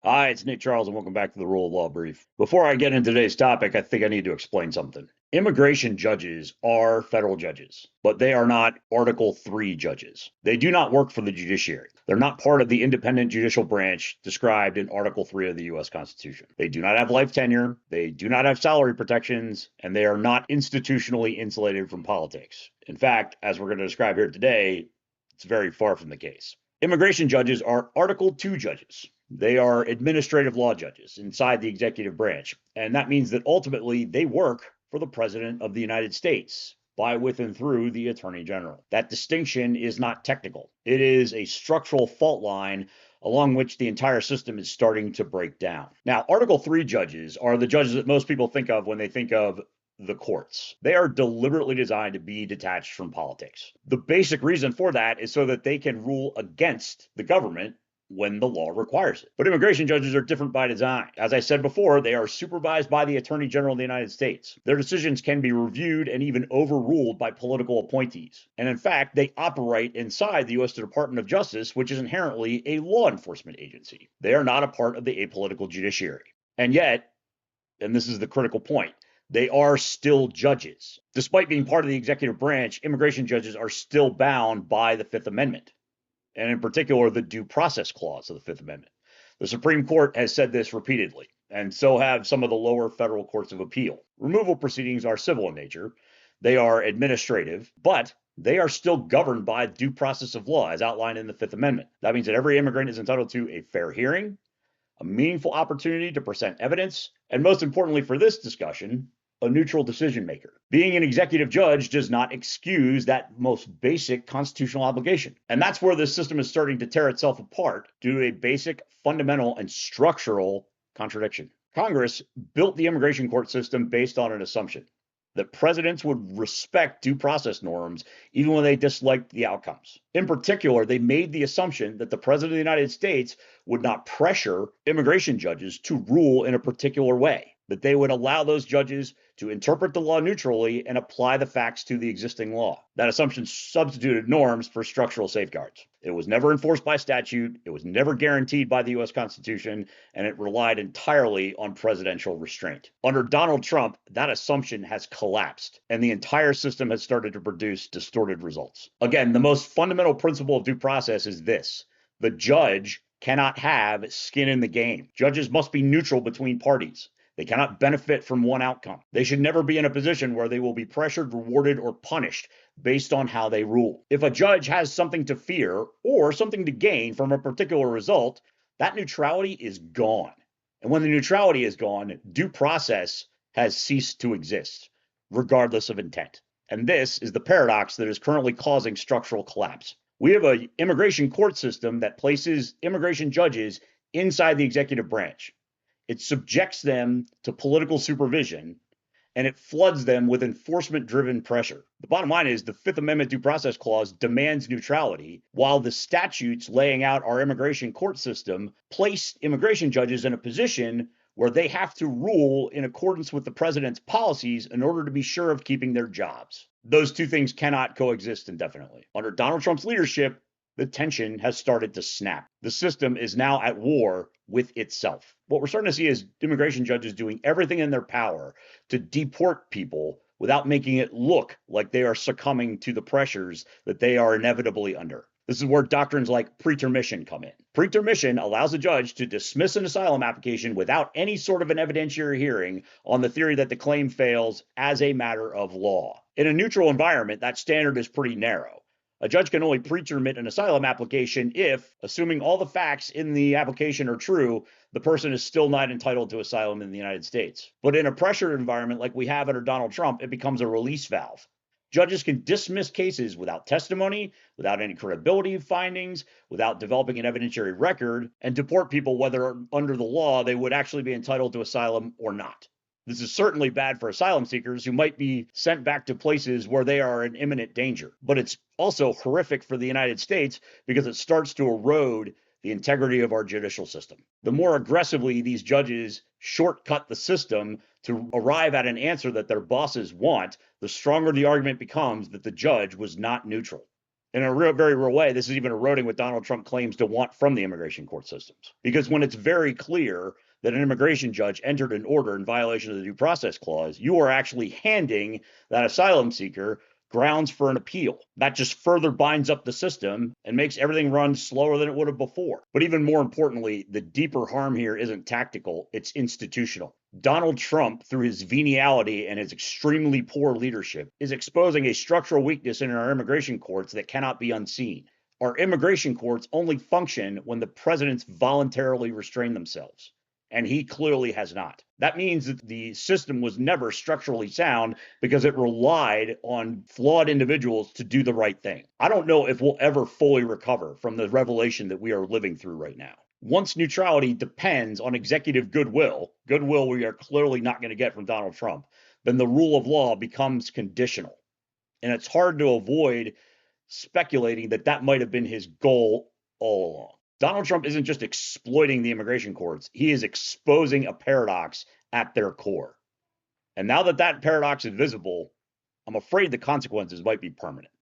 Hi, it's Nick Charles, and welcome back to the Rule of Law Brief. Before I get into today's topic, I think I need to explain something. Immigration judges are federal judges, but they are not Article 3 judges. They do not work for the judiciary. They're not part of the independent judicial branch described in Article 3 of the U.S. Constitution. They do not have life tenure, they do not have salary protections, and they are not institutionally insulated from politics. In fact, as we're going to describe here today, it's very far from the case. Immigration judges are Article 2 judges. They are administrative law judges inside the executive branch. And that means that ultimately they work for the President of the United States by, with, and through the Attorney General. That distinction is not technical, it is a structural fault line along which the entire system is starting to break down. Now, Article 3 judges are the judges that most people think of when they think of the courts. They are deliberately designed to be detached from politics. The basic reason for that is so that they can rule against the government when the law requires it. But immigration judges are different by design. As I said before, they are supervised by the Attorney General of the United States. Their decisions can be reviewed and even overruled by political appointees. And in fact, they operate inside the U.S. Department of Justice, which is inherently a law enforcement agency. They are not a part of the apolitical judiciary. And yet, and this is the critical point, they are still judges. Despite being part of the executive branch, immigration judges are still bound by the Fifth Amendment, and in particular, the Due Process Clause of the Fifth Amendment. The Supreme Court has said this repeatedly, and so have some of the lower federal courts of appeal. Removal proceedings are civil in nature, they are administrative, but they are still governed by due process of law as outlined in the Fifth Amendment. That means that every immigrant is entitled to a fair hearing, a meaningful opportunity to present evidence, and most importantly for this discussion, a neutral decision maker. Being an executive judge does not excuse that most basic constitutional obligation. And that's where this system is starting to tear itself apart due to a basic, fundamental, and structural contradiction. Congress built the immigration court system based on an assumption that presidents would respect due process norms even when they disliked the outcomes. In particular, they made the assumption that the President of the United States would not pressure immigration judges to rule in a particular way, that they would allow those judges to interpret the law neutrally and apply the facts to the existing law. That assumption substituted norms for structural safeguards. It was never enforced by statute, it was never guaranteed by the U.S. Constitution, and it relied entirely on presidential restraint. Under Donald Trump, that assumption has collapsed, and the entire system has started to produce distorted results. Again, the most fundamental principle of due process is this: the judge cannot have skin in the game. Judges must be neutral between parties. They cannot benefit from one outcome. They should never be in a position where they will be pressured, rewarded, or punished based on how they rule. If a judge has something to fear or something to gain from a particular result, that neutrality is gone. And when the neutrality is gone, due process has ceased to exist, regardless of intent. And this is the paradox that is currently causing structural collapse. We have an immigration court system that places immigration judges inside the executive branch. It subjects them to political supervision, and it floods them with enforcement-driven pressure. The bottom line is the Fifth Amendment Due Process Clause demands neutrality, while the statutes laying out our immigration court system place immigration judges in a position where they have to rule in accordance with the president's policies in order to be sure of keeping their jobs. Those two things cannot coexist indefinitely. Under Donald Trump's leadership, the tension has started to snap. The system is now at war with itself. What we're starting to see is immigration judges doing everything in their power to deport people without making it look like they are succumbing to the pressures that they are inevitably under. This is where doctrines like pretermission come in. Pretermission allows a judge to dismiss an asylum application without any sort of an evidentiary hearing on the theory that the claim fails as a matter of law. In a neutral environment, that standard is pretty narrow. A judge can only pretermit an asylum application if, assuming all the facts in the application are true, the person is still not entitled to asylum in the United States. But in a pressured environment like we have under Donald Trump, it becomes a release valve. Judges can dismiss cases without testimony, without any credibility findings, without developing an evidentiary record, and deport people whether under the law they would actually be entitled to asylum or not. This is certainly bad for asylum seekers who might be sent back to places where they are in imminent danger. But it's also horrific for the United States because it starts to erode the integrity of our judicial system. The more aggressively these judges shortcut the system to arrive at an answer that their bosses want, the stronger the argument becomes that the judge was not neutral. In a very real way, this is even eroding what Donald Trump claims to want from the immigration court systems. Because when it's very clear that an immigration judge entered an order in violation of the Due Process Clause, you are actually handing that asylum seeker grounds for an appeal. That just further binds up the system and makes everything run slower than it would have before. But even more importantly, the deeper harm here isn't tactical, it's institutional. Donald Trump, through his venality and his extremely poor leadership, is exposing a structural weakness in our immigration courts that cannot be unseen. Our immigration courts only function when the presidents voluntarily restrain themselves, and he clearly has not. That means that the system was never structurally sound because it relied on flawed individuals to do the right thing. I don't know if we'll ever fully recover from the revelation that we are living through right now. Once neutrality depends on executive goodwill we are clearly not going to get from Donald Trump, then the rule of law becomes conditional. And it's hard to avoid speculating that that might have been his goal all along. Donald Trump isn't just exploiting the immigration courts, he is exposing a paradox at their core. And now that that paradox is visible, I'm afraid the consequences might be permanent.